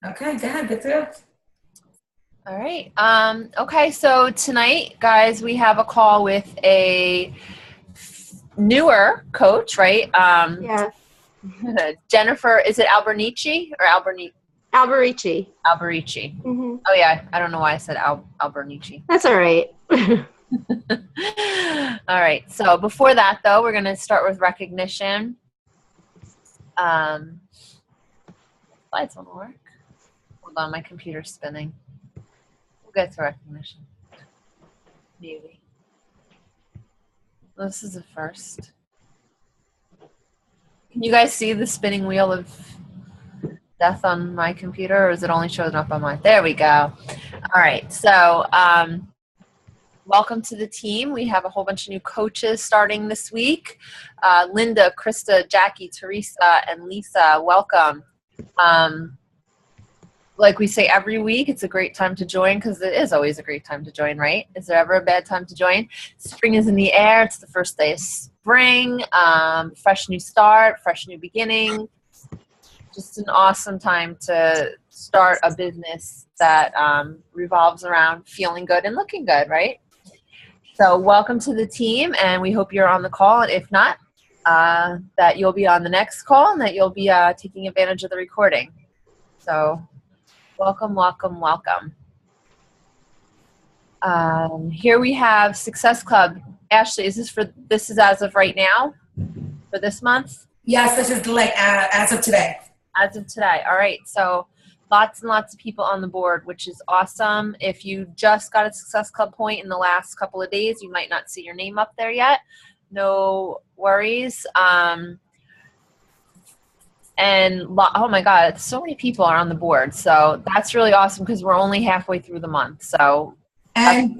Okay, go ahead. Good to go. All right. Okay, so tonight, guys, we have a call with a newer coach, right? Yeah. Jennifer, is it Alberici or Alberici. Alberici. Mm-hmm. Oh, yeah. I don't know why I said Alberici. That's all right. All right. So before that, though, we're going to start with recognition. Slides won't work. Hold on, my computer's spinning. We'll get to recognition. Maybe. This is a first. Can you guys see the spinning wheel of death on my computer, or is it only showing up on mine? There we go. All right. So welcome to the team. We have a whole bunch of new coaches starting this week. Linda, Krista, Jackie, Teresa, and Lisa, welcome. Like we say every week, it's a great time to join because it is always a great time to join, right? Is there ever a bad time to join? Spring is in the air. It's the first day of spring. Fresh new start, fresh new beginning. Just an awesome time to start a business that revolves around feeling good and looking good, right? So welcome to the team, and we hope you're on the call. And if not, that you'll be on the next call and that you'll be taking advantage of the recording. So welcome, welcome, welcome. Here we have Success Club. Ashley, is this is as of right now for this month? Yes, this is like as of today. As of today. All right. So lots and lots of people on the board, which is awesome. If you just got a Success Club point in the last couple of days, you might not see your name up there yet. No worries. Oh my God, so many people are on the board. So that's really awesome because we're only halfway through the month. So, and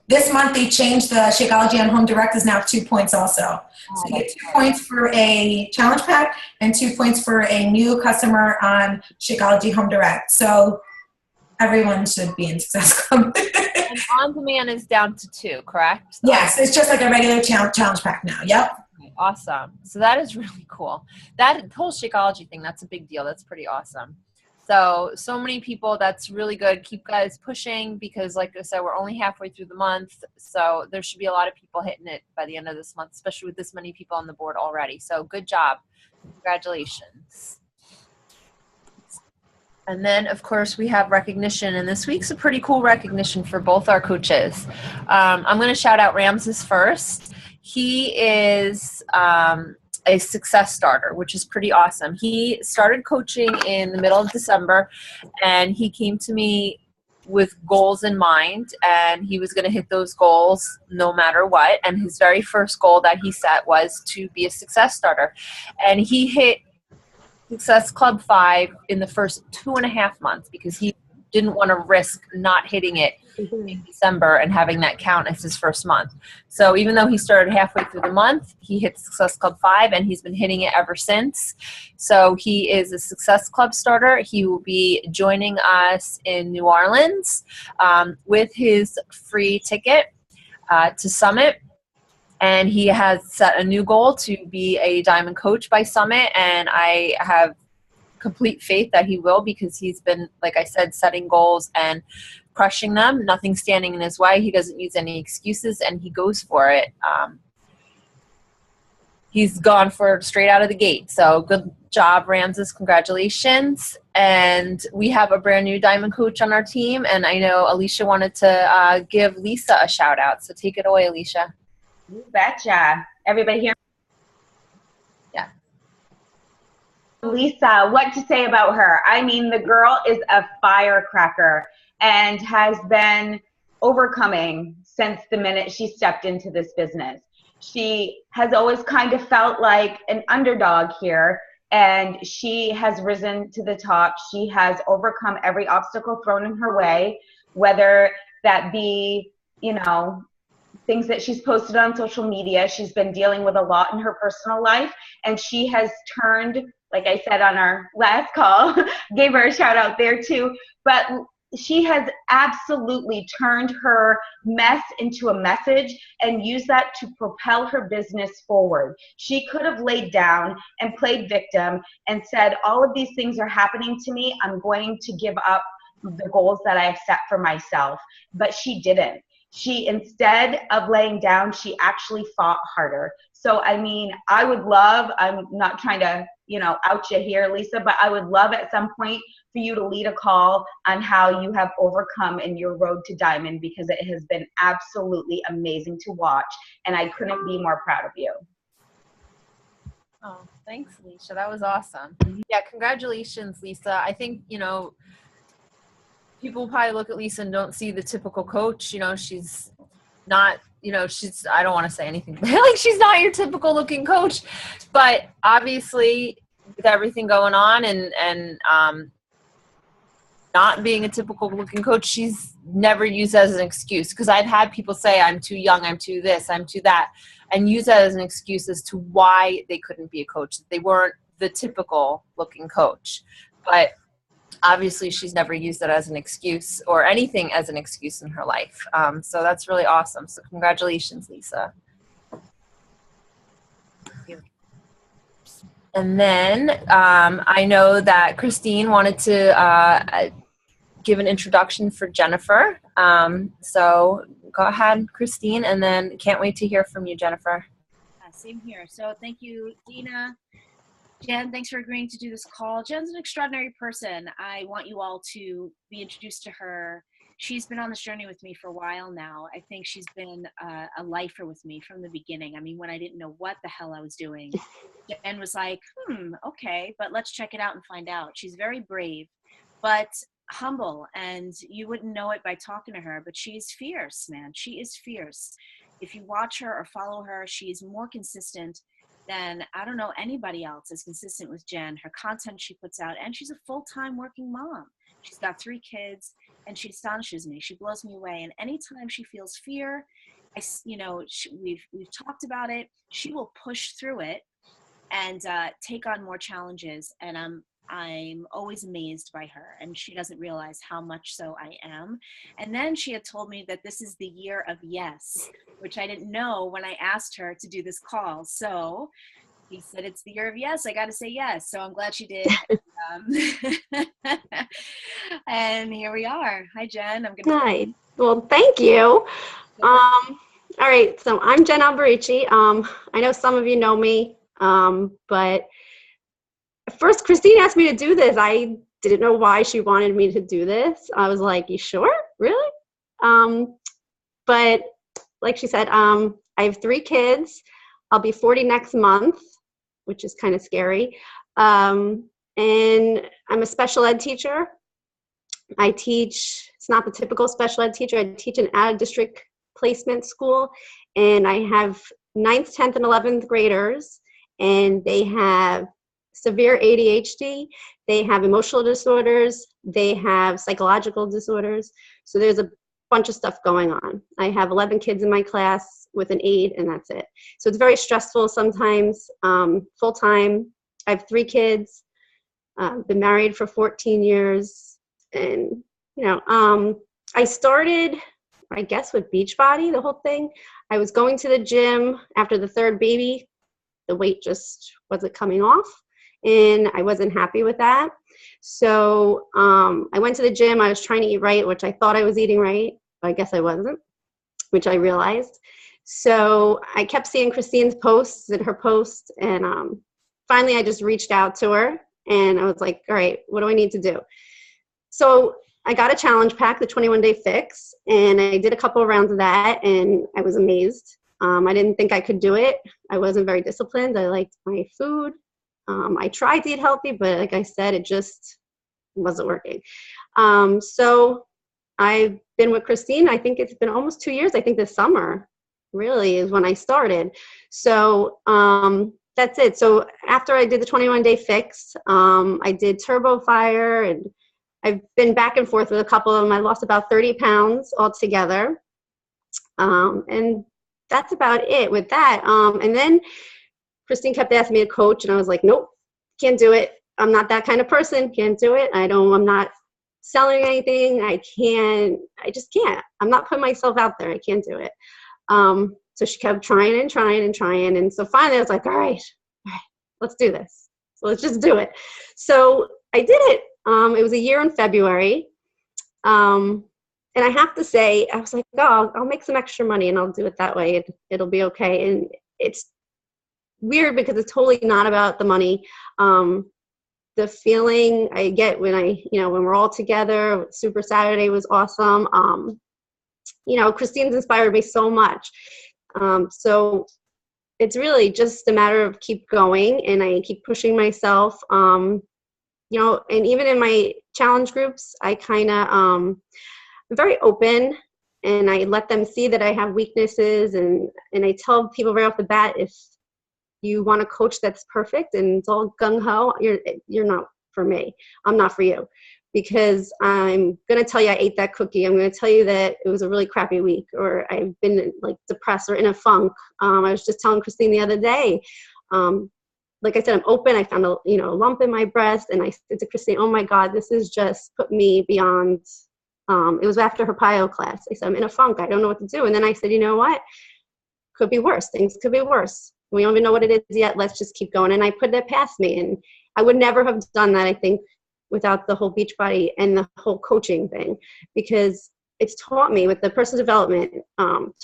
this month they changed the Shakeology on Home Direct is now 2 points also. So you get 2 points for a challenge pack and 2 points for a new customer on Shakeology Home Direct. So everyone should be in Success Club. And on demand is down to 2, correct? Yes, it's just like a regular challenge pack now. Yep. Awesome. So that is really cool. That whole Shakeology thing, that's a big deal. That's pretty awesome. So many people, that's really good. Keep guys pushing because like I said, we're only halfway through the month. So there should be a lot of people hitting it by the end of this month, especially with this many people on the board already. So good job. Congratulations. And then, of course, we have recognition. And this week's a pretty cool recognition for both our coaches. I'm going to shout out Ramses first. He is a success starter, which is pretty awesome. He started coaching in the middle of December, and he came to me with goals in mind, and he was going to hit those goals no matter what. And his very first goal that he set was to be a success starter. And he hit Success Club 5 in the first 2.5 months because he didn't want to risk not hitting it in December and having that count as his first month. So even though he started halfway through the month, he hit Success Club 5 and he's been hitting it ever since. So he is a Success Club starter. He will be joining us in New Orleans with his free ticket to Summit. And he has set a new goal to be a Diamond Coach by Summit. And I have complete faith that he will because he's been, like I said, setting goals and crushing them. Nothing standing in his way. He doesn't use any excuses, and he goes for it. He's gone for it straight out of the gate. So good job, Ramses. Congratulations. And we have a brand new Diamond Coach on our team. And I know Alicia wanted to give Lisa a shout out. So take it away, Alicia. You betcha. Everybody hear? Yeah. Lisa, what to say about her? I mean, the girl is a firecracker and has been overcoming since the minute she stepped into this business. She has always kind of felt like an underdog here, and she has risen to the top. She has overcome every obstacle thrown in her way, whether that be, you know, things that she's posted on social media. She's been dealing with a lot in her personal life, and she has turned, like I said on our last call, gave her a shout out there too, but she has absolutely turned her mess into a message and used that to propel her business forward. She could have laid down and played victim and said, all of these things are happening to me. I'm going to give up the goals that I have set for myself. But she didn't. She, instead of laying down, she actually fought harder. So, I mean, I would love, I'm not trying to, out you here, Lisa, but I would love at some point for you to lead a call on how you have overcome in your road to diamond, because it has been absolutely amazing to watch, and I couldn't be more proud of you. Oh, thanks, Alicia. That was awesome. Yeah, congratulations, Lisa. I think, people probably look at Lisa and don't see the typical coach. She's not, I don't want to say anything like she's not your typical looking coach, but obviously with everything going on and not being a typical looking coach, she's never used as an excuse. Because I've had people say, I'm too young, I'm too this, I'm too that, and use that as an excuse as to why they couldn't be a coach. They weren't the typical looking coach. But obviously she's never used it as an excuse or anything as an excuse in her life. So that's really awesome. So congratulations, Lisa. And then I know that Christine wanted to give an introduction for Jennifer. So go ahead, Christine, and then can't wait to hear from you, Jennifer. Same here. So thank you, Dina. Jen, thanks for agreeing to do this call. Jen's an extraordinary person. I want you all to be introduced to her. She's been on this journey with me for a while now. I think she's been a lifer with me from the beginning. I mean, when I didn't know what the hell I was doing, Jen was like, okay, but let's check it out and find out. She's very brave, but humble, and you wouldn't know it by talking to her, but she's fierce, man. She is fierce. If you watch her or follow her, she's more consistent than, I don't know, anybody else is consistent with Jen. Her content she puts out, and she's a full-time working mom. She's got 3 kids, and she astonishes me. She blows me away. And anytime she feels fear, we've talked about it, she will push through it and take on more challenges. And I'm always amazed by her, and she doesn't realize how much so I am. And then she had told me that this is the year of yes, which I didn't know when I asked her to do this call. So he said, it's the year of yes, I got to say yes. So I'm glad she did. And here we are. Hi, Jen. Hi. Well, thank you. All right. So I'm Jen Alberici. I know some of you know me, but first, Christine asked me to do this. I didn't know why she wanted me to do this. I was like, you sure? Really? But like she said, I have 3 kids. I'll be 40 next month, which is kind of scary. And I'm a special ed teacher. I teach, it's not the typical special ed teacher. I teach an out-of-district placement school, and I have 9th, 10th, and 11th graders, and they have severe ADHD, they have emotional disorders, they have psychological disorders. So there's a bunch of stuff going on. I have 11 kids in my class with an aide, and that's it. So it's very stressful sometimes, full-time. I have 3 kids, been married for 14 years. And, I started, I guess, with Beachbody, the whole thing. I was going to the gym after the 3rd baby. The weight just wasn't coming off, and I wasn't happy with that. So I went to the gym. I was trying to eat right, which I thought I was eating right, but I guess I wasn't, which I realized. So I kept seeing Christine's posts and her posts, and finally I just reached out to her, and I was like, all right, what do I need to do? So I got a challenge pack, the 21-day fix, and I did a couple of rounds of that, and I was amazed. I didn't think I could do it. I wasn't very disciplined. I liked my food. I tried to eat healthy, but like I said, it just wasn't working. So I've been with Christine. I think it's been almost 2 years. I think this summer really is when I started. So that's it. So after I did the 21-day fix, I did Turbo Fire, and I've been back and forth with a couple of them. I lost about 30 pounds altogether. And that's about it with that. And then Christine kept asking me to coach, and I was like, nope, can't do it. I'm not that kind of person. Can't do it. I'm not selling anything. I just can't. I'm not putting myself out there. I can't do it. So she kept trying and trying and trying. And so finally I was like, all right, let's do this. So let's just do it. So I did it. It was a year in February. And I have to say, I was like, oh, I'll make some extra money and I'll do it that way. It'll be okay. And it's weird because it's totally not about the money. The feeling I get when when we're all together, Super Saturday was awesome. Christine's inspired me so much. So it's really just a matter of keep going, and I keep pushing myself. And even in my challenge groups, I kind of, I'm very open, and I let them see that I have weaknesses, and I tell people right off the bat, if you want a coach that's perfect and it's all gung-ho, you're not for me. I'm not for you, because I'm going to tell you I ate that cookie. I'm going to tell you that it was a really crappy week, or I've been like depressed or in a funk. I was just telling Christine the other day, like I said, I'm open. I found a lump in my breast, and I said to Christine, oh my God, this has just put me beyond. It was after her PIO class. I said, I'm in a funk. I don't know what to do. And then I said, you know what? Could be worse. Things could be worse. We don't even know what it is yet. Let's just keep going. And I put that past me. And I would never have done that, I think, without the whole Beachbody and the whole coaching thing, because it's taught me with the personal development,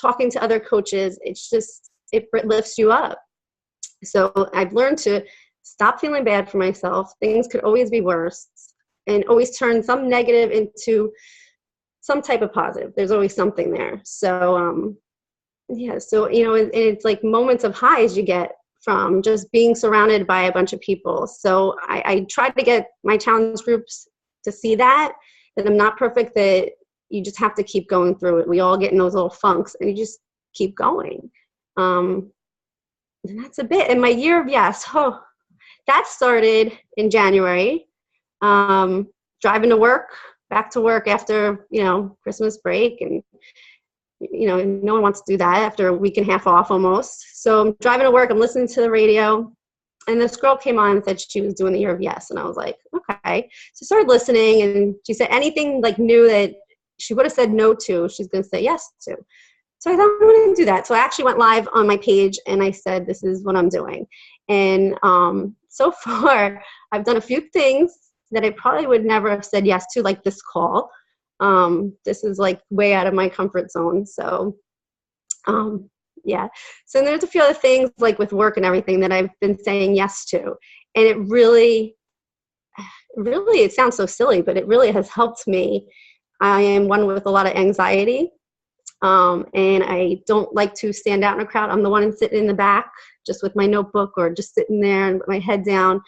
talking to other coaches, it lifts you up. So I've learned to stop feeling bad for myself. Things could always be worse, and always turn some negative into some type of positive. There's always something there. So, and it's like moments of highs you get from just being surrounded by a bunch of people. So I try to get my challenge groups to see that I'm not perfect, that you just have to keep going through it. We all get in those little funks, and you just keep going. And that's a bit. And my year of yes, that started in January. Driving to work, back to work after, Christmas break, and no one wants to do that after a week and a half off almost. So I'm driving to work, I'm listening to the radio, and this girl came on and said she was doing the year of yes. And I was like, okay. So I started listening, and she said anything like new that she would have said no to, she's going to say yes to. So I thought, I'm going to do that. So I actually went live on my page, and I said, this is what I'm doing. And so far, I've done a few things that I probably would never have said yes to, like this call. This is like way out of my comfort zone. So, yeah. So there's a few other things like with work and everything that I've been saying yes to. And it really, it sounds so silly, but it really has helped me. I am one with a lot of anxiety. And I don't like to stand out in a crowd. I'm the one sitting in the back, just with my notebook, or just sitting there and with my head down,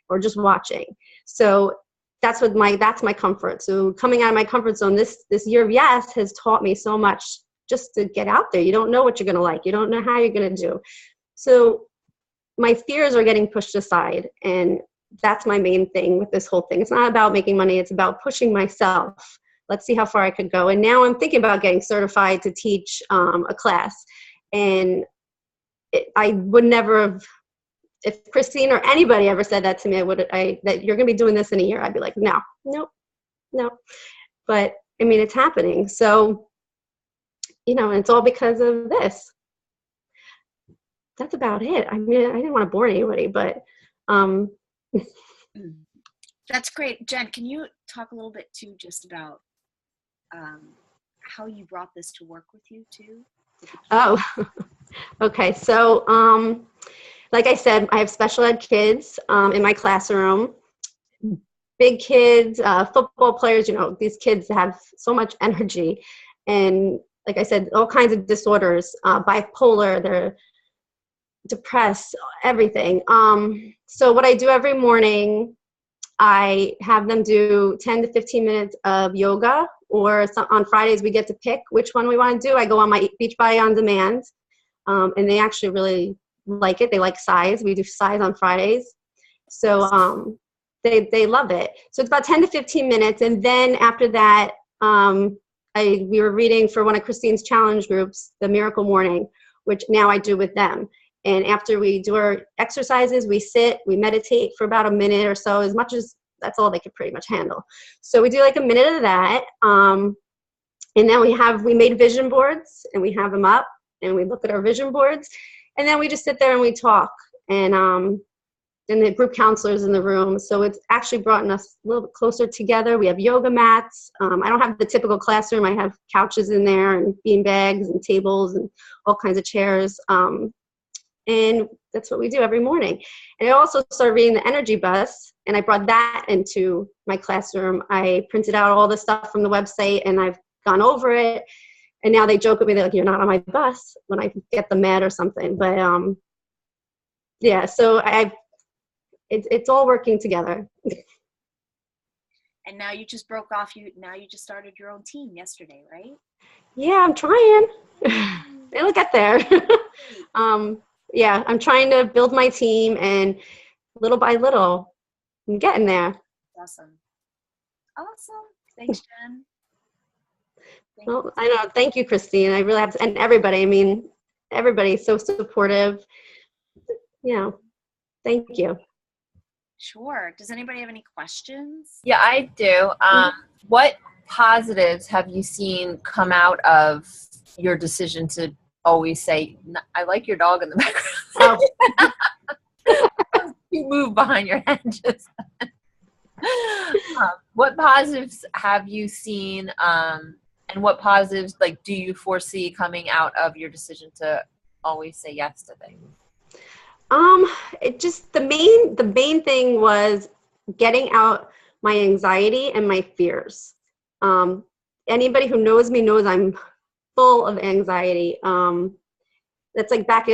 or just watching. So that's my comfort. So coming out of my comfort zone, this year of yes has taught me so much, just to get out there. You don't know what you're going to like. You don't know how you're going to do. So my fears are getting pushed aside. And that's my main thing with this whole thing. It's not about making money. It's about pushing myself. Let's see how far I could go. And now I'm thinking about getting certified to teach a class. And I would never have, if Christine or anybody ever said that to me, that you're going to be doing this in a year, I'd be like, no. But I mean, it's happening. So, and it's all because of this. That's about it. I mean, I didn't want to bore anybody, but. That's great. Jen, can you talk a little bit too, just about how you brought this to work with you too? Oh, okay. So, like I said, I have special ed kids in my classroom, big kids, football players. These kids have so much energy, and like I said, all kinds of disorders, bipolar, they're depressed, everything. So what I do every morning, I have them do 10 to 15 minutes of yoga, or on Fridays we get to pick which one we want to do. I go on my Beachbody On Demand, and they actually really like it. They like size. We do size on Fridays. So they love it. So it's about 10 to 15 minutes. And then after that, we were reading for one of Christine's challenge groups, the Miracle Morning, which now I do with them. And after we do our exercises, we sit, we meditate for about a minute or so, as much as that's all they could pretty much handle. So we do like a minute of that. And then we made vision boards, and we have them up, and we look at our vision boards, and then we just sit there and we talk. And the group counselors in the room. So it's actually brought us a little bit closer together. We have yoga mats. I don't have the typical classroom. I have couches in there and bean bags and tables and all kinds of chairs. And that's what we do every morning. And I also started reading the energy bus, and I brought that into my classroom. I printed out all the stuff from the website, and I've gone over it. And now they joke with me, they're like, "You're not on my bus," when I get them mad or something. But yeah, so it's all working together. And now you just broke off. Now you just started your own team yesterday, right? Yeah, I'm trying. It'll get there. Yeah, I'm trying to build my team, and little by little, I'm getting there. Awesome. Thanks, Jen. Well, I know. Thank you, Christine. I really have to, and everybody. I mean, everybody's so supportive. Thank you. Sure. Does anybody have any questions? Yeah, I do. What positives have you seen come out of your decision to always say, "I like your dog" in the background? You move behind your head. Just what positives have you seen, and what positives do you foresee coming out of your decision to always say yes to things? It just, the main thing was getting out my anxiety and my fears. Anybody who knows me knows I'm full of anxiety. That's like back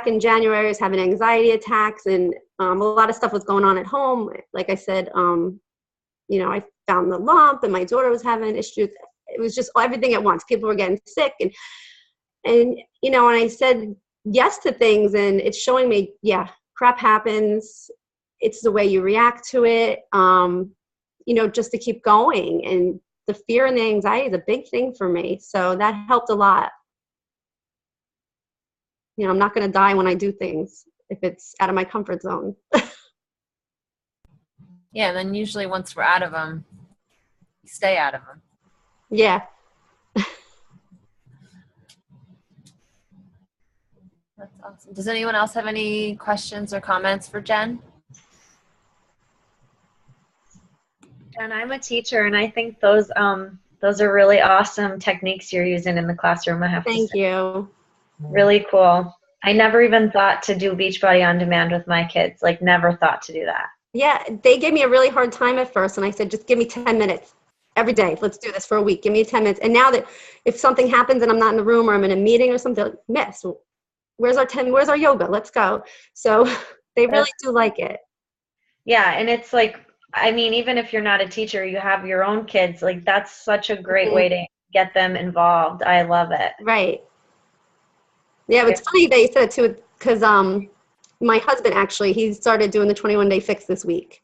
in January, I was having anxiety attacks, and a lot of stuff was going on at home. Like I said, I found the lump, and my daughter was having issues. It was just everything at once. People were getting sick, and I said yes to things, and it's showing me, yeah, crap happens. It's the way you react to it, just to keep going. And the fear and the anxiety is a big thing for me. So that helped a lot. I'm not going to die when I do things if it's out of my comfort zone. Yeah, and then usually once we're out of them, we stay out of them. Yeah. That's awesome. Does anyone else have any questions or comments for Jen? Jen, I'm a teacher, and I think those are really awesome techniques you're using in the classroom. I have to say. Thank you. Really cool. I never even thought to do Beachbody on demand with my kids. Like, never thought to do that. Yeah, they gave me a really hard time at first, and I said, just give me 10 minutes every day. Let's do this for a week. Give me 10 minutes. And now that if something happens and I'm not in the room or I'm in a meeting or something, miss, where's our yoga? Let's go. So they really do like it. Yeah, and it's like, I mean, even if you're not a teacher, you have your own kids. Like, that's such a great way to get them involved. I love it. Right. Yeah, it's funny that you said it too, because my husband actually, he started doing the 21-day fix this week.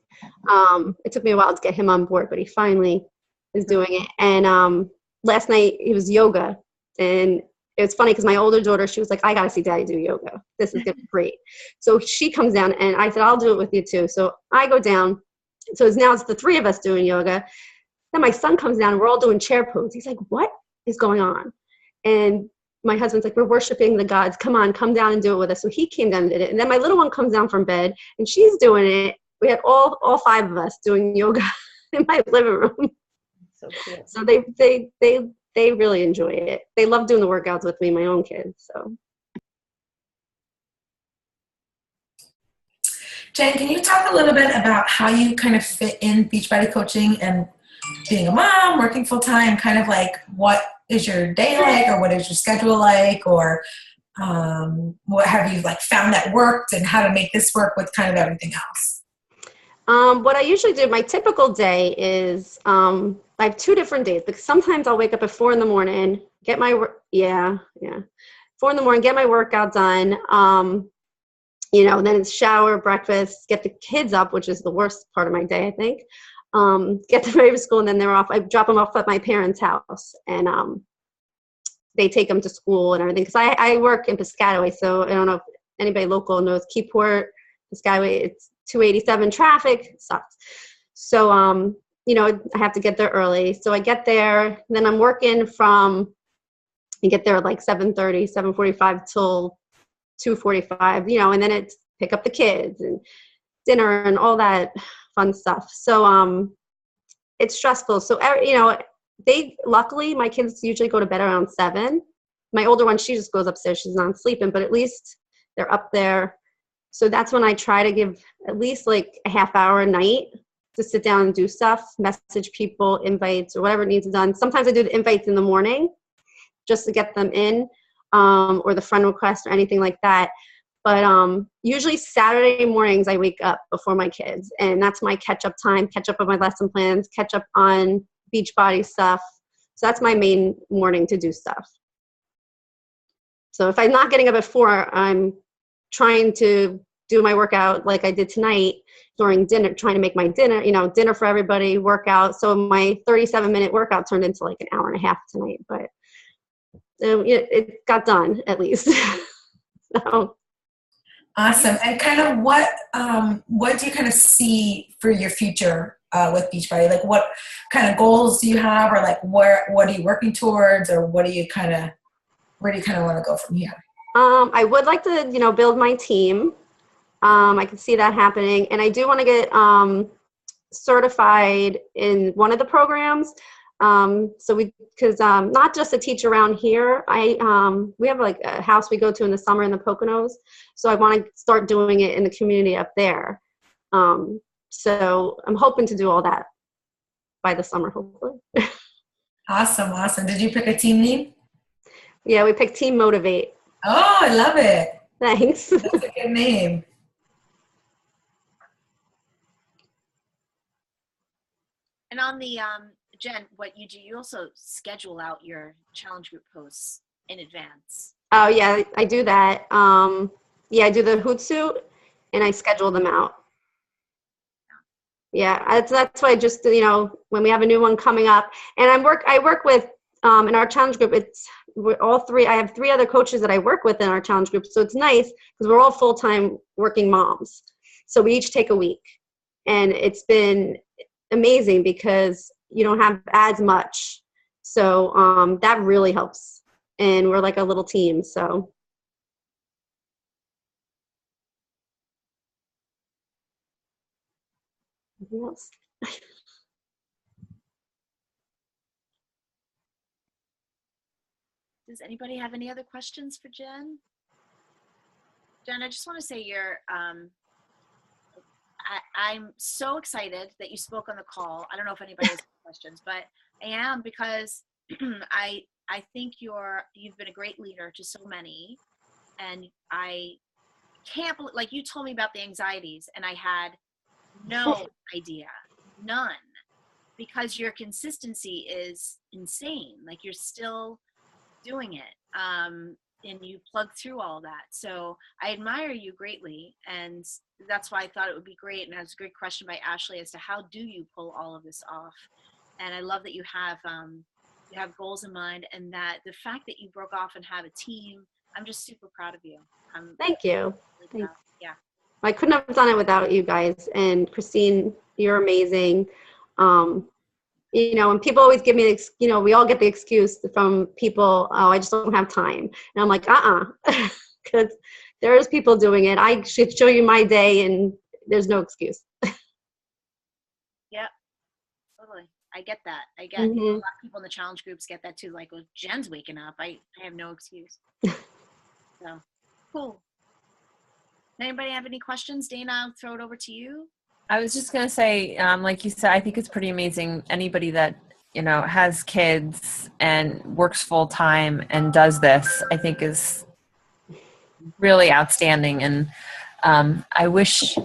It took me a while to get him on board, but he finally is doing it. And last night it was yoga, and it was funny because my older daughter, she was like, "I got to see Daddy do yoga. This is going to be great." So she comes down, and I said, "I'll do it with you too." So I go down. So it's the three of us doing yoga. Then my son comes down, and we're all doing chair pose. He's like, "What is going on?" And my husband's like, "We're worshiping the gods. Come on, come down and do it with us." So he came down and did it. And then my little one comes down from bed, and she's doing it. We had all five of us doing yoga in my living room. So cool. So they really enjoy it. They love doing the workouts with me, my own kids. So. Jen, can you talk a little bit about how you kind of fit in Beachbody coaching and being a mom, working full time, kind of like what is your day like, or what is your schedule like, or what have you found that worked, and how to make this work with kind of everything else? What I usually do, my typical day is I have 2 different days, because sometimes I'll wake up at 4 in the morning, get my 4 in the morning, get my workout done. Then it's shower, breakfast, get the kids up, which is the worst part of my day, I think. Get them ready for school, and then they're off. I drop them off at my parents' house, and they take them to school and everything. Because I work in Piscataway, so I don't know if anybody local knows Keyport, Piscataway. It's 287 traffic. It sucks. So, you know, I have to get there early. So I get there, then I'm working I get there at like 7:30, 7:45 till 2:45, you know, and then it's pick up the kids and dinner and all that fun stuff. So, it's stressful. So, you know, luckily my kids usually go to bed around 7. My older one, she just goes upstairs. She's not sleeping, but at least they're up there. So that's when I try to give at least like a half hour a night to sit down and do stuff, message people, invites, or whatever needs done. Sometimes I do the invites in the morning just to get them in, or the friend request or anything like that. But usually Saturday mornings I wake up before my kids, and that's my catch-up time, catch up on my lesson plans, catch up on Beachbody stuff. So that's my main morning to do stuff. So if I'm not getting up at 4, I'm trying to do my workout like I did tonight during dinner, trying to make my dinner, you know, dinner for everybody, workout. So my 37-minute workout turned into like an hour and a half tonight, but it got done at least. So. Awesome. And kind of what do you kind of see for your future with Beachbody? Like what kind of goals do you have, or like what are you working towards, or where do you kind of want to go from here? I would like to, you know, build my team. I can see that happening, and I do want to get certified in one of the programs. Because not just to teach around here, we have like a house we go to in the summer in the Poconos, so I want to start doing it in the community up there. So I'm hoping to do all that by the summer, hopefully. Awesome. Did you pick a team name? Yeah, we picked Team Motivate. Oh, I love it. Thanks. That's a good name. And on the Jen, what you do, you also schedule out your challenge group posts in advance. Oh yeah, I do that. Yeah, I do the Hootsuite and I schedule them out. Yeah, that's why I just, you know, when we have a new one coming up, and I work with in our challenge group, we're all 3. I have 3 other coaches that I work with in our challenge group, so it's nice because we're all full-time working moms. So we each take a week, and it's been amazing because you don't have as much. So that really helps, and we're like a little team. So. Anything else? Does anybody have any other questions for Jen? Jen, I just want to say I'm so excited that you spoke on the call. I don't know if anybody has questions, but I am, because I think you've been a great leader to so many, and I can't believe, like, you told me about the anxieties, and I had no idea, none, because your consistency is insane. Like, you're still doing it, and you plug through all that. So I admire you greatly, and that's why I thought it would be great. And that's a great question by Ashley as to how do you pull all of this off. And I love that you have goals in mind, and that the fact that you broke off and have a team, I'm just super proud of you. Thank you. Really proud. Yeah. I couldn't have done it without you guys. And Christine, you're amazing. You know, and people always give me, you know, we all get the excuse from people, oh, I just don't have time. And I'm like, because there's people doing it. I should show you my day, and there's no excuse. Yeah, totally. I get that. I get a lot of people in the challenge groups get that too. Like, well, Jen's waking up. I have no excuse. So, cool. Anybody have any questions? Dana, I'll throw it over to you. I was just going to say, like you said, I think it's pretty amazing. Anybody that, you know, has kids and works full time and does this, I think is really outstanding. And I wish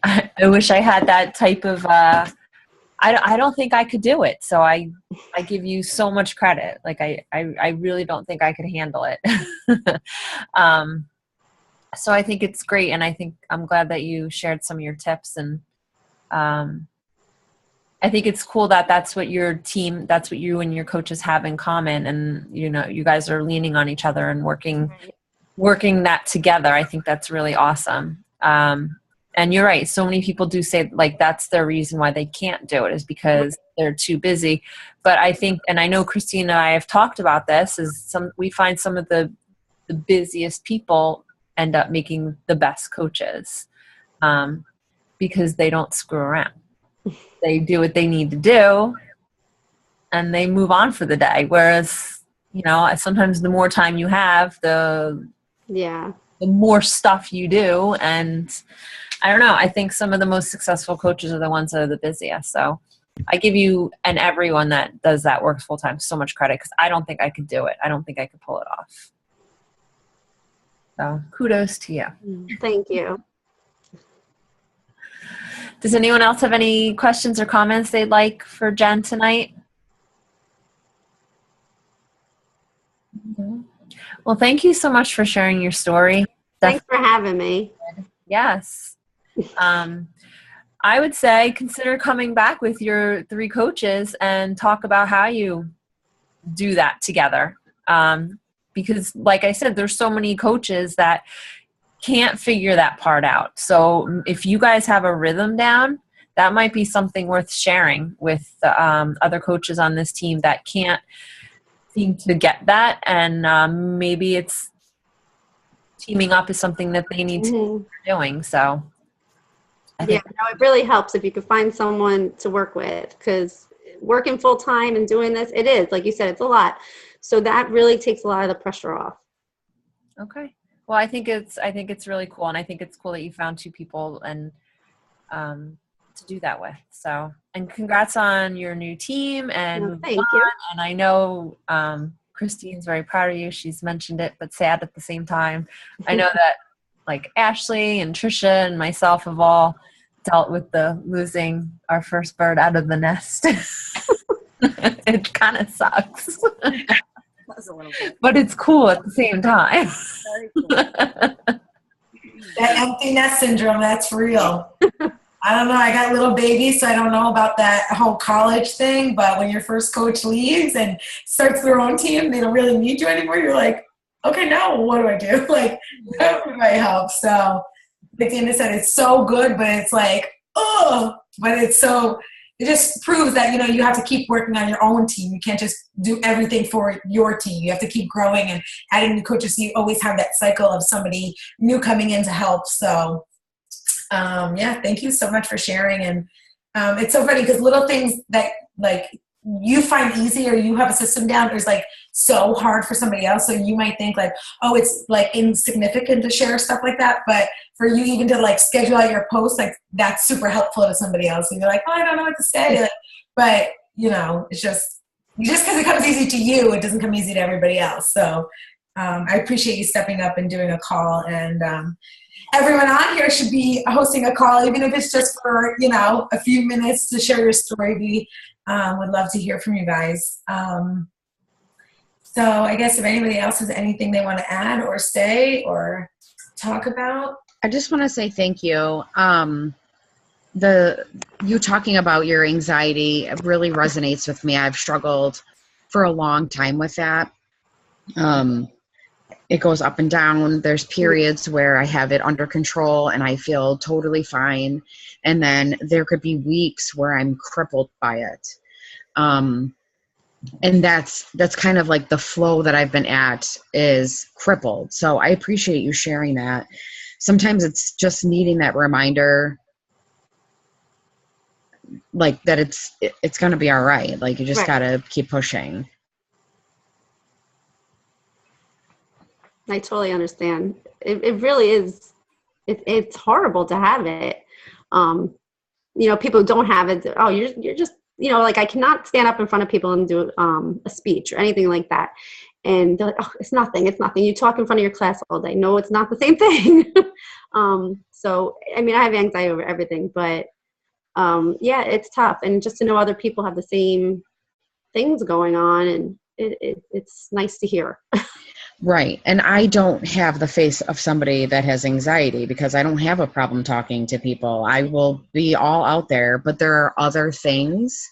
I had that type of, I don't think I could do it. So I give you so much credit. Like I really don't think I could handle it. So I think it's great. And I think I'm glad that you shared some of your tips, and I think it's cool that that's what your team, that's what you and your coaches have in common. And, you know, you guys are leaning on each other and working that together. I think that's really awesome. And you're right. So many people do say like that's their reason why they can't do it is because they're too busy. But I think, and I know Christine and I have talked about this, is we find some of the busiest people end up making the best coaches because they don't screw around. They do what they need to do and they move on for the day. Whereas, sometimes the more time you have, the more stuff you do. And I don't know, I think some of the most successful coaches are the ones that are the busiest. So I give you and everyone that does that works full time so much credit because I don't think I could do it. I don't think I could pull it off. So kudos to you. Thank you. Does anyone else have any questions or comments they'd like for Jen tonight? Well, thank you so much for sharing your story. Thanks for having me. Yes. I would say consider coming back with your 3 coaches and talk about how you do that together. Because like I said, there's so many coaches that can't figure that part out. So if you guys have a rhythm down, that might be something worth sharing with other coaches on this team that can't seem to get that. And maybe it's teaming up is something that they need to be doing. So it really helps if you could find someone to work with, because working full time and doing this, it is, like you said, it's a lot. So that really takes a lot of the pressure off. Okay. Well, I think it's really cool. And I think it's cool that you found 2 people and to do that with. So, and congrats on your new team and thank you. And I know Christine's very proud of you. She's mentioned it, but sad at the same time. I know that like Ashley and Trisha and myself have all dealt with the losing our first bird out of the nest. It kind of sucks. A little bit. But it's cool at the same time. Very cool. That empty nest syndrome, that's real. I don't know. I got little babies, so I don't know about that whole college thing. But when your first coach leaves and starts their own team, they don't really need you anymore. You're like, okay, now what do I do? Like, how do I help? So, like Dana said, it's so good, but it's like, oh, but it just proves that, you have to keep working on your own team. You can't just do everything for your team. You have to keep growing and adding new coaches. So you always have that cycle of somebody new coming in to help. So, thank you so much for sharing. And it's so funny because little things that like you find easy or you have a system down is like so hard for somebody else. So you might think like, oh, it's like insignificant to share stuff like that. But for you even to like schedule out your posts, like that's super helpful to somebody else. And you're like, oh, I don't know what to say. But it's just because it comes easy to you, it doesn't come easy to everybody else. So I appreciate you stepping up and doing a call. And everyone on here should be hosting a call, even if it's just for, a few minutes to share your story. We would love to hear from you guys. So I guess if anybody else has anything they want to add or say or talk about. I just want to say thank you. You talking about your anxiety really resonates with me. I've struggled for a long time with that. It goes up and down. There's periods where I have it under control and I feel totally fine. And then there could be weeks where I'm crippled by it. And that's kind of like the flow that I've been at is crippled. So I appreciate you sharing that. Sometimes it's just needing that reminder, like that it's going to be all right. Like you just got to keep pushing. I totally understand. It really is. It's horrible to have it. People who don't have it. Oh, you're just, like I cannot stand up in front of people and do a speech or anything like that. And they're like, oh, it's nothing. It's nothing. You talk in front of your class all day. No, it's not the same thing. So, I have anxiety over everything, but it's tough. And just to know other people have the same things going on, and it's nice to hear. Right. And I don't have the face of somebody that has anxiety because I don't have a problem talking to people. I will be all out there, but there are other things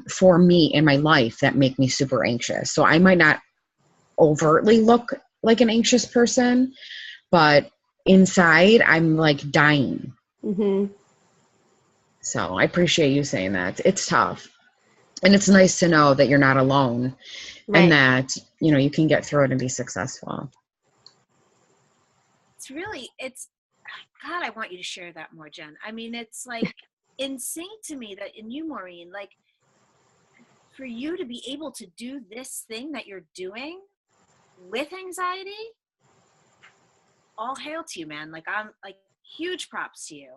for me in my life that make me super anxious. So I might not overtly look like an anxious person, but inside I'm like dying. Mm-hmm. So I appreciate you saying that. It's tough. And it's nice to know that you're not alone Right. and that, you know, you can get through it and be successful. It's God, I want you to share that more, Jen. I mean, it's like insane to me that in you, Maureen, like for you to be able to do this thing that you're doing with anxiety, all hail to you, man. Like I'm like huge props to you.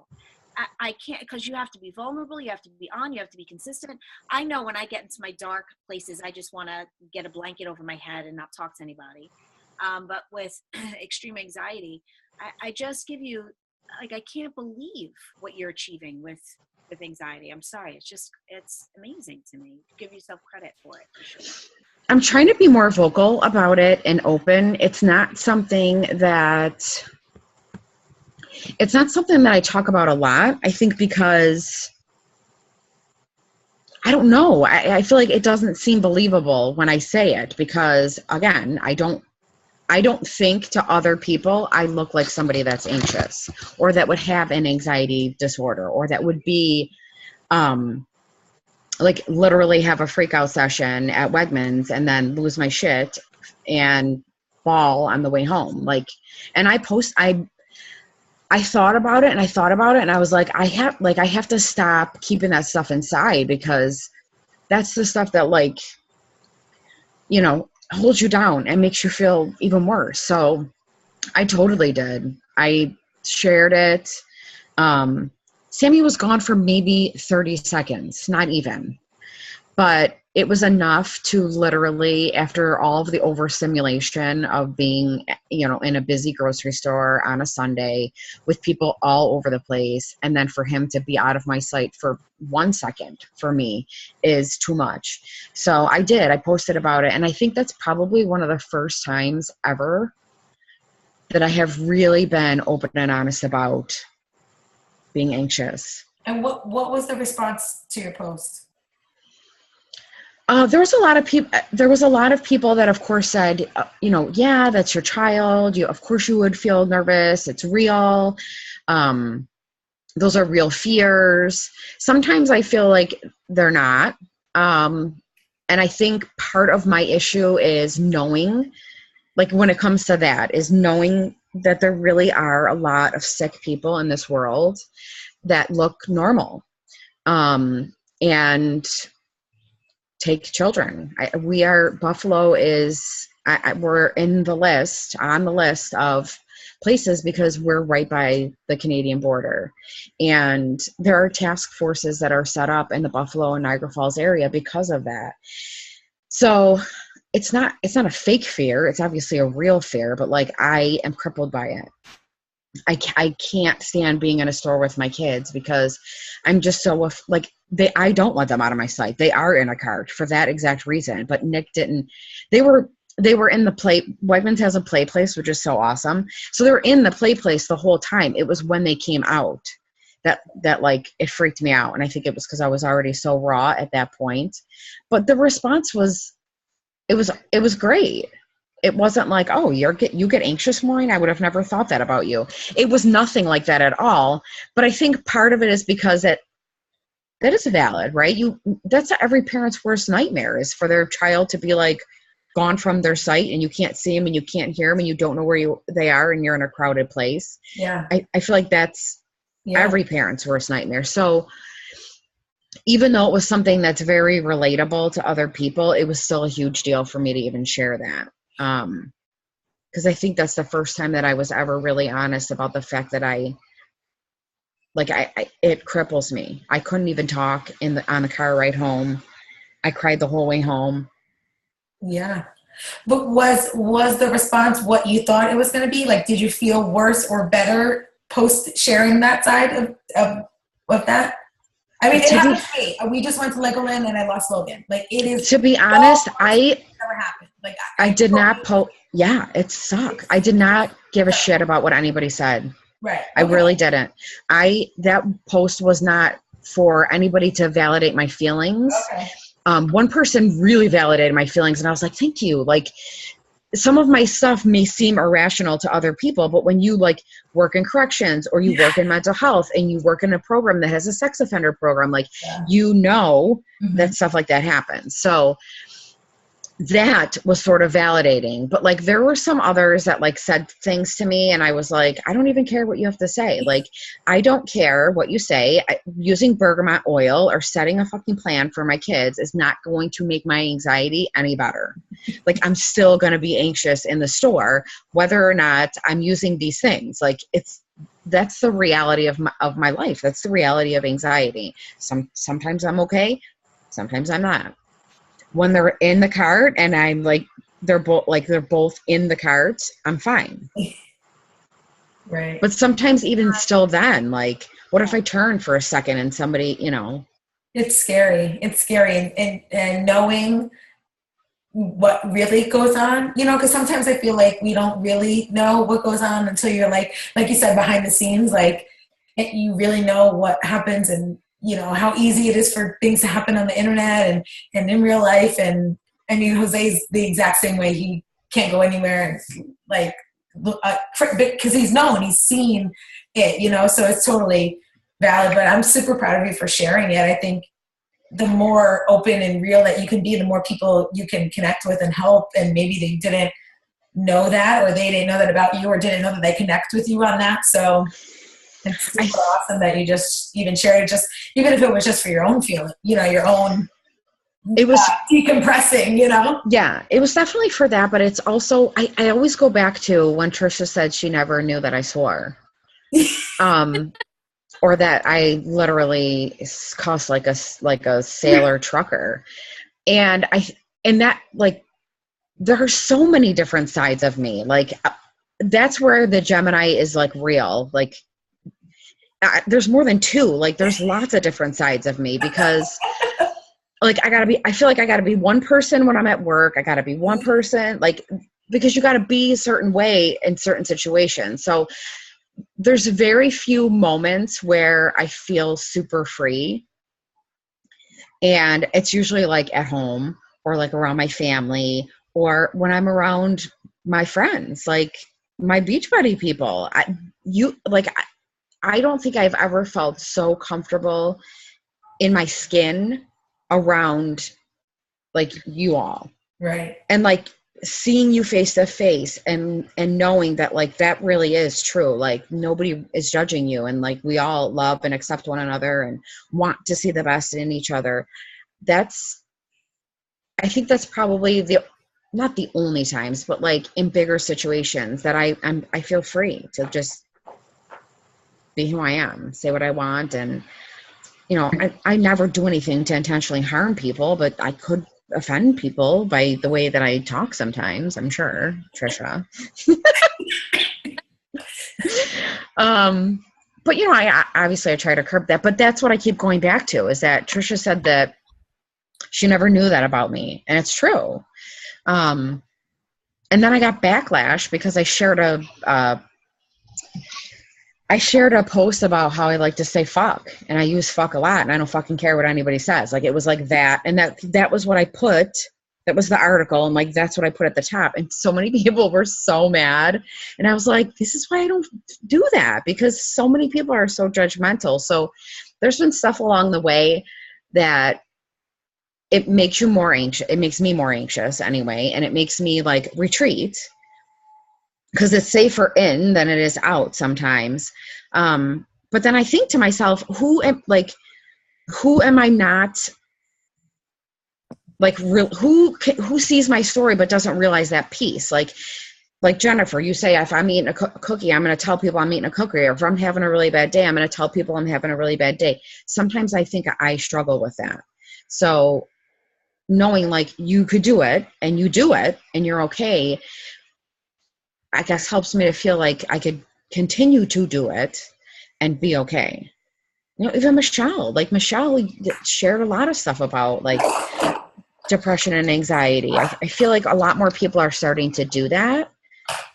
I can't, because you have to be vulnerable, you have to be on, you have to be consistent. I know when I get into my dark places, I just want to get a blanket over my head and not talk to anybody. But with extreme anxiety, I just give you, like, I can't believe what you're achieving with anxiety. I'm sorry. It's amazing to me. Give yourself credit for it. For sure. I'm trying to be more vocal about it and open. It's not something that I talk about a lot. I think because I don't know. I feel like it doesn't seem believable when I say it because, again, I don't think to other people I look like somebody that's anxious or that would have an anxiety disorder or that would be like literally have a freak out session at Wegmans and then lose my shit and bawl on the way home. Like, and I thought about it and I was like, I have to stop keeping that stuff inside because that's the stuff that, like, you know, holds you down and makes you feel even worse. So I totally did. I shared it. Sammy was gone for maybe 30 seconds, not even. But it was enough to literally, after all of the overstimulation of being, you know, in a busy grocery store on a Sunday with people all over the place, and then for him to be out of my sight for 1 second for me is too much. So I posted about it. And I think that's probably one of the first times ever that I have really been open and honest about being anxious. And what was the response to your post? There was a lot of people that, of course, said, you know, yeah, that's your child. Of course you would feel nervous. It's real. Those are real fears. Sometimes I feel like they're not. And I think part of my issue is knowing, like when it comes to that, is knowing that there really are a lot of sick people in this world that look normal. And take children. Buffalo is, we're on the list of places because we're right by the Canadian border. And there are task forces that are set up in the Buffalo and Niagara Falls area because of that. So it's not a fake fear. It's obviously a real fear, but like I am crippled by it. I can't stand being in a store with my kids because I'm just so like I don't want them out of my sight. They are in a cart for that exact reason. But Nick didn't. They were in the play. Wegmans has a play place, which is so awesome. So they were in the play place the whole time. It was when they came out that like it freaked me out, and I think it was because I was already so raw at that point. But the response was, it was great. It wasn't like, oh, you get anxious, Maureen? I would have never thought that about you. It was nothing like that at all. But I think part of it is because that is valid, right? That's every parent's worst nightmare, is for their child to be like gone from their sight and you can't see them and you can't hear them and you don't know where they are and you're in a crowded place. Yeah. I feel like that's every parent's worst nightmare. So even though it was something that's very relatable to other people, it was still a huge deal for me to even share that. Because I think that's the first time that I was ever really honest about the fact that it cripples me. I couldn't even talk on the car ride home. I cried the whole way home. Yeah. But was the response what you thought it was going to be? Like, did you feel worse or better post sharing that side of that? I mean, it happened to me. We just went to Legoland and I lost Logan. Like, it is. To be honest, never happened. Like, I did not post. Yeah, it sucked. I did not give a shit about what anybody said. Right. Okay. I really didn't. That post was not for anybody to validate my feelings. Okay. One person really validated my feelings, and I was like, thank you. Like, some of my stuff may seem irrational to other people, but when you like work in corrections or you work in mental health and you work in a program that has a sex offender program, like, you know, that stuff like that happens. So that was sort of validating, but like there were some others that like said things to me and I was like, I don't even care what you have to say. Like, I don't care what you say. Using bergamot oil or setting a fucking plan for my kids is not going to make my anxiety any better. Like, I'm still going to be anxious in the store, whether or not I'm using these things. Like, that's the reality of my life. That's the reality of anxiety. Sometimes I'm okay. Sometimes I'm not. When they're in the cart and I'm like, they're both in the cart, I'm fine. Right. But sometimes even still then, like, what if I turn for a second and somebody, you know? It's scary. It's scary. And knowing what really goes on, you know, because sometimes I feel like we don't really know what goes on until you're like you said, behind the scenes, like you really know what happens and, you know, how easy it is for things to happen on the internet and in real life. And I mean, Jose's the exact same way. He can't go anywhere, like, because he's known, he's seen it, you know, so it's totally valid. But I'm super proud of you for sharing it. I think the more open and real that you can be, the more people you can connect with and help. And maybe they didn't know that, or they didn't know that about you, or didn't know that they connect with you on that. So it's super awesome that you just even shared it, just even if it was just for your own feeling, you know, your own. It was decompressing, you know? Yeah, it was definitely for that, but it's also, I always go back to when Trisha said she never knew that I swore. Or that I literally cuss like a sailor trucker. And that, like, there are so many different sides of me. Like, that's where the Gemini is like real. Like, there's more than two. Like, there's lots of different sides of me because like I feel like I gotta be one person when I'm at work. I gotta be one person, like, because you gotta be a certain way in certain situations. So there's very few moments where I feel super free. And it's usually like at home or like around my family or when I'm around my friends, like my Beachbody people. I don't think I've ever felt so comfortable in my skin around like you all. Right. And like seeing you face to face and knowing that like that really is true. Like nobody is judging you and like we all love and accept one another and want to see the best in each other. I think that's probably not the only times, but like in bigger situations that I feel free to just be who I am, say what I want. And, you know, I never do anything to intentionally harm people, but I could offend people by the way that I talk sometimes, I'm sure, Trisha. But, you know, I obviously try to curb that, but that's what I keep going back to is that Trisha said that she never knew that about me. And it's true. And then I got backlash because I shared a post about how I like to say fuck, and I use fuck a lot, and I don't fucking care what anybody says. Like, it was like that, and that was what I put. That was the article, and like that's what I put at the top. And so many people were so mad, and I was like, this is why I don't do that, because so many people are so judgmental. So there's been stuff along the way that it makes you more anxious. It makes me more anxious anyway, and it makes me like retreat. Because it's safer in than it is out sometimes. But then I think to myself, who am I not like real? Who sees my story but doesn't realize that piece? Like Jennifer, you say if I'm eating a cookie, I'm going to tell people I'm eating a cookie. Or if I'm having a really bad day, I'm going to tell people I'm having a really bad day. Sometimes I think I struggle with that. So knowing like you could do it and you do it and you're okay, I guess helps me to feel like I could continue to do it and be okay. You know, even Michelle shared a lot of stuff about like depression and anxiety. I feel like a lot more people are starting to do that.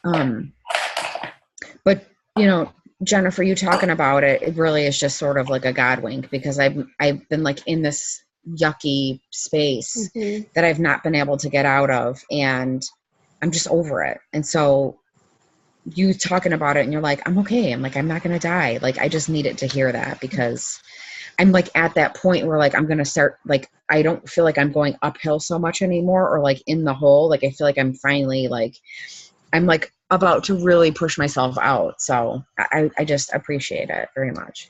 But you know, Jennifer, you talking about it, it really is just sort of like a God wink, because I've been like in this yucky space that I've not been able to get out of. And I'm just over it. And so you talking about it and you're like, I'm okay. I'm like, I'm not going to die. Like, I just needed to hear that because I'm like at that point where like, I'm going to start, like, I don't feel like I'm going uphill so much anymore or like in the hole. Like, I feel like I'm finally like, I'm like about to really push myself out. So I just appreciate it very much.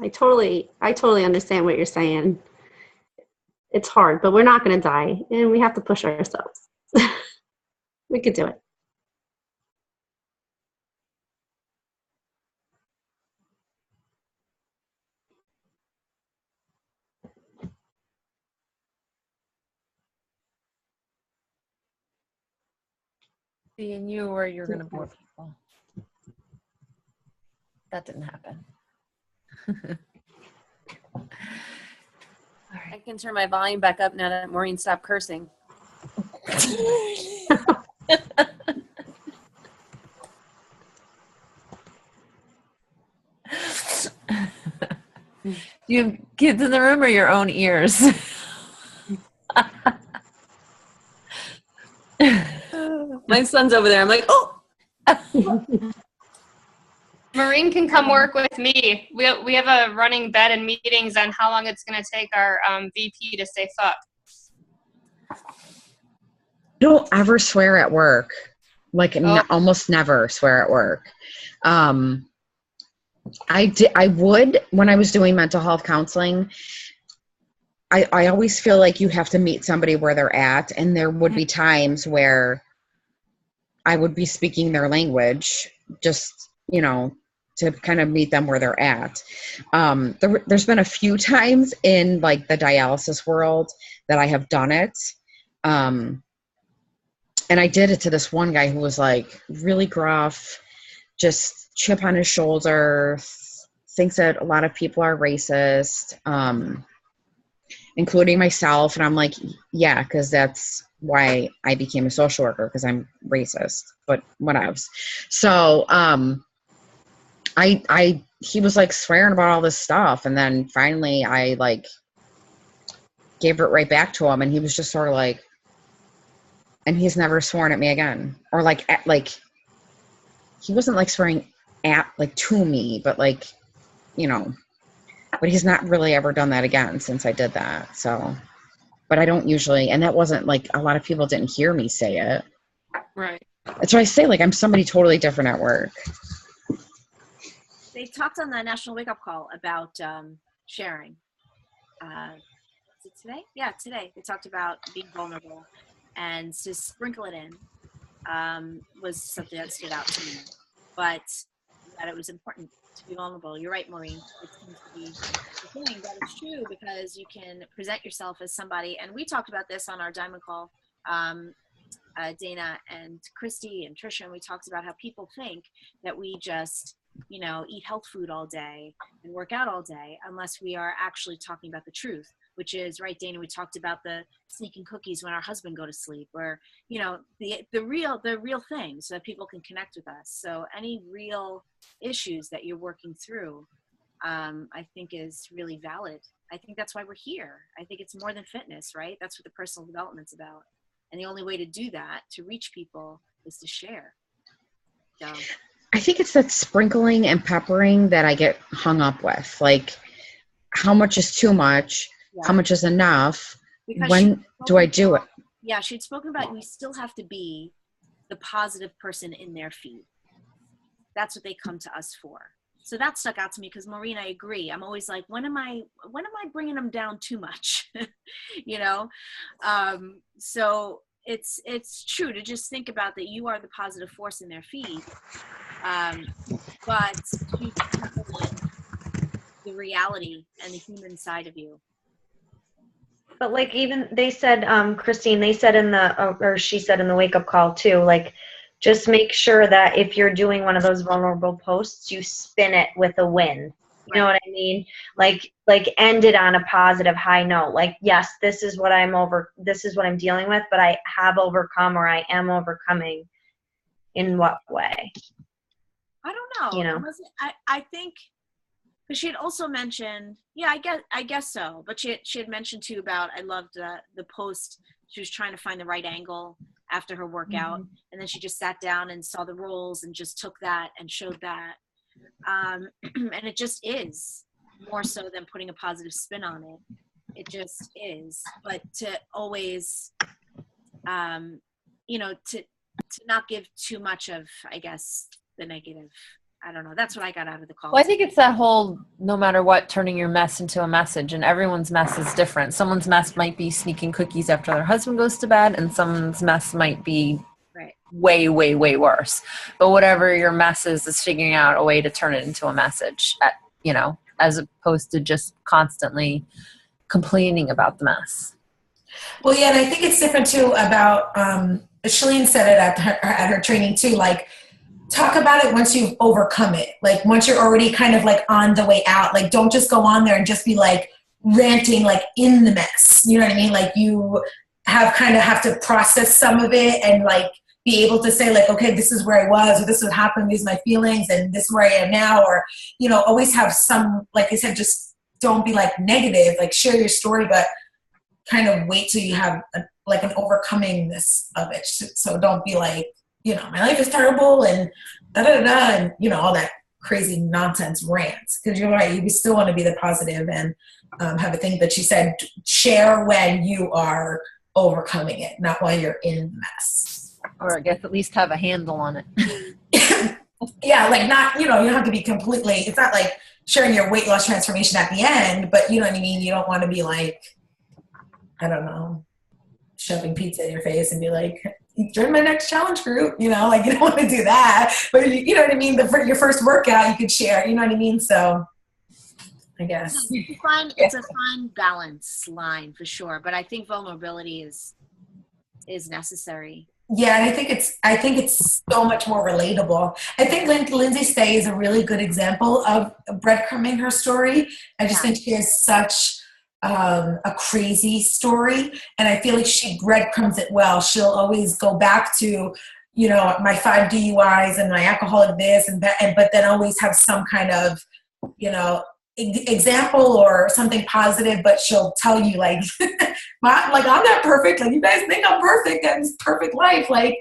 I totally understand what you're saying. It's hard, but we're not going to die, and we have to push ourselves. We could do it. Seeing you or you're going to bore people. That didn't happen. All right. I can turn my volume back up now that Maureen stopped cursing. You have kids in the room or your own ears? My son's over there. I'm like, oh. Maureen can come work with me. We have a running bet and meetings on how long it's going to take our VP to say fuck. Don't ever swear at work. Like almost never swear at work. I would when I was doing mental health counseling. I always feel like you have to meet somebody where they're at, and there would be times where I would be speaking their language, just, you know, to kind of meet them where they're at. There's been a few times in like the dialysis world that I have done it. And I did it to this one guy who was like really gruff, just chip on his shoulder, thinks that a lot of people are racist, including myself. And I'm like, yeah, because that's why I became a social worker, because I'm racist, but whatevs. So he was like swearing about all this stuff. And then finally I like gave it right back to him. And he was just sort of like, and he's never sworn at me again. Or like he wasn't like swearing at like to me, but like, you know, but he's not really ever done that again since I did that. So, but I don't usually, and that wasn't like, a lot of people didn't hear me say it. Right. That's why I say like, I'm somebody totally different at work. They talked on the National Wake Up Call about sharing. Is it today? Yeah, today. They talked about being vulnerable, and to sprinkle it in was something that stood out to me. But that it was important to be vulnerable. You're right, Maureen. It seems to be the thing, but it's true because you can present yourself as somebody. And we talked about this on our Diamond Call, Dana and Christy and Trisha, and we talked about how people think that we just, you know, eat health food all day and work out all day unless we are actually talking about the truth, which is, right, Dana, we talked about the sneaking cookies when our husband go to sleep, or, you know, the real thing, so that people can connect with us. So any real issues that you're working through, I think is really valid. I think that's why we're here. I think it's more than fitness, right? That's what the personal development's about. And the only way to do that, to reach people, is to share. So I think it's that sprinkling and peppering that I get hung up with. Like, how much is too much? yeah. How much is enough? Because when do I do it? Yeah, she'd spoken about we still have to be the positive person in their feed. That's what they come to us for. So that stuck out to me because, Maureen, I agree. I'm always like, when am I bringing them down too much? You know? So it's true to just think about that you are the positive force in their feed. But to the reality and the human side of you. But like even they said, Christine, they said in the, or she said in the wake up call too, like just make sure that if you're doing one of those vulnerable posts, you spin it with a win. You know what I mean? Like end it on a positive high note. Like, yes, this is what I'm dealing with, but I have overcome, or I am overcoming. In what way? I don't know. You know? I think Because she had also mentioned, yeah, I guess so. But she had mentioned too about, I loved the post. She was trying to find the right angle after her workout, and then she just sat down and saw the rolls and just took that and showed that. And it just is more so than putting a positive spin on it. It just is. But to always, you know, to not give too much of, I guess, the negative. I don't know. That's what I got out of the call. Well, I think it's that whole, no matter what, turning your mess into a message, and everyone's mess is different. Someone's mess might be sneaking cookies after their husband goes to bed, and someone's mess might be way, way, way worse. But whatever your mess is figuring out a way to turn it into a message, you know, as opposed to just constantly complaining about the mess. Well, yeah, and I think it's different too about, Shalene said it at her training too, like, talk about it once you've overcome it. Like once you're already kind of like on the way out, like don't just go on there and just be like ranting like in the mess. You know what I mean? Like you have to process some of it and like be able to say like, okay, this is where I was, or this is what happened, these are my feelings, and this is where I am now. Or, you know, always have some, like I said, just don't be like negative, like share your story, but kind of wait till you have an overcomingness of it. So don't be like, you know, my life is terrible and da-da-da-da, and, you know, all that crazy nonsense rants. Because you're right, you still want to be the positive and have a thing that you said, share when you are overcoming it, not while you're in the mess. Or I guess at least have a handle on it. Yeah, like not, you know, you don't have to be completely, it's not like sharing your weight loss transformation at the end, but you know what I mean? You don't want to be like, I don't know, shoving pizza in your face and be like, join my next challenge group, you know, like you don't want to do that, but you know what I mean? Your first workout you could share, you know what I mean? So I guess. It's a fine balance line for sure, but I think vulnerability is necessary. Yeah, and I think it's so much more relatable. I think Lindsay Stay is a really good example of breadcrumbing her story. I just think she has such a crazy story, and I feel like she breadcrumbs it well. She'll always go back to, you know, my 5 DUIs and my alcoholic this and that, but then always have some kind of, you know, example or something positive, but she'll tell you like, like I'm not perfect. Like you guys think I'm perfect. That's perfect life. Like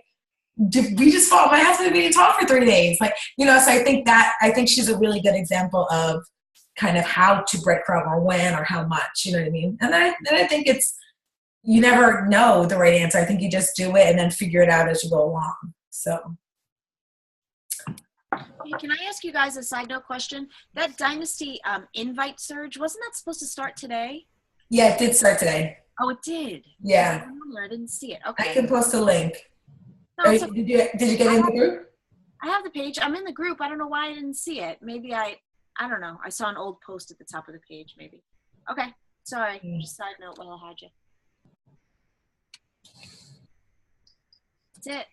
we just fought. My husband didn't talk for 3 days. Like, you know, so I think she's a really good example of kind of how to breadcrumb or when or how much, you know what I mean? And I think you never know the right answer. I think you just do it and then figure it out as you go along. So. Hey, can I ask you guys a side note question? That Dynasty invite surge, wasn't that supposed to start today? Yeah, it did start today. Oh, it did? Yeah. I didn't see it. Okay. I can post a link. No, did you get in the group? I have the page. I'm in the group. I don't know why I didn't see it. Maybe I don't know. I saw an old post at the top of the page, maybe. Okay. Sorry. Just side note while I had you. That's it.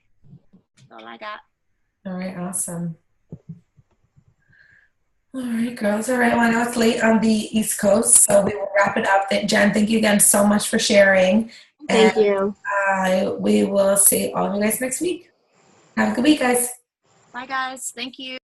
That's all I got. All right. Awesome. All right, girls. All right. Well, I know it's late on the East Coast, so we will wrap it up. Jen, thank you again so much for sharing. Thank you. We will see all of you guys next week. Have a good week, guys. Bye, guys. Thank you.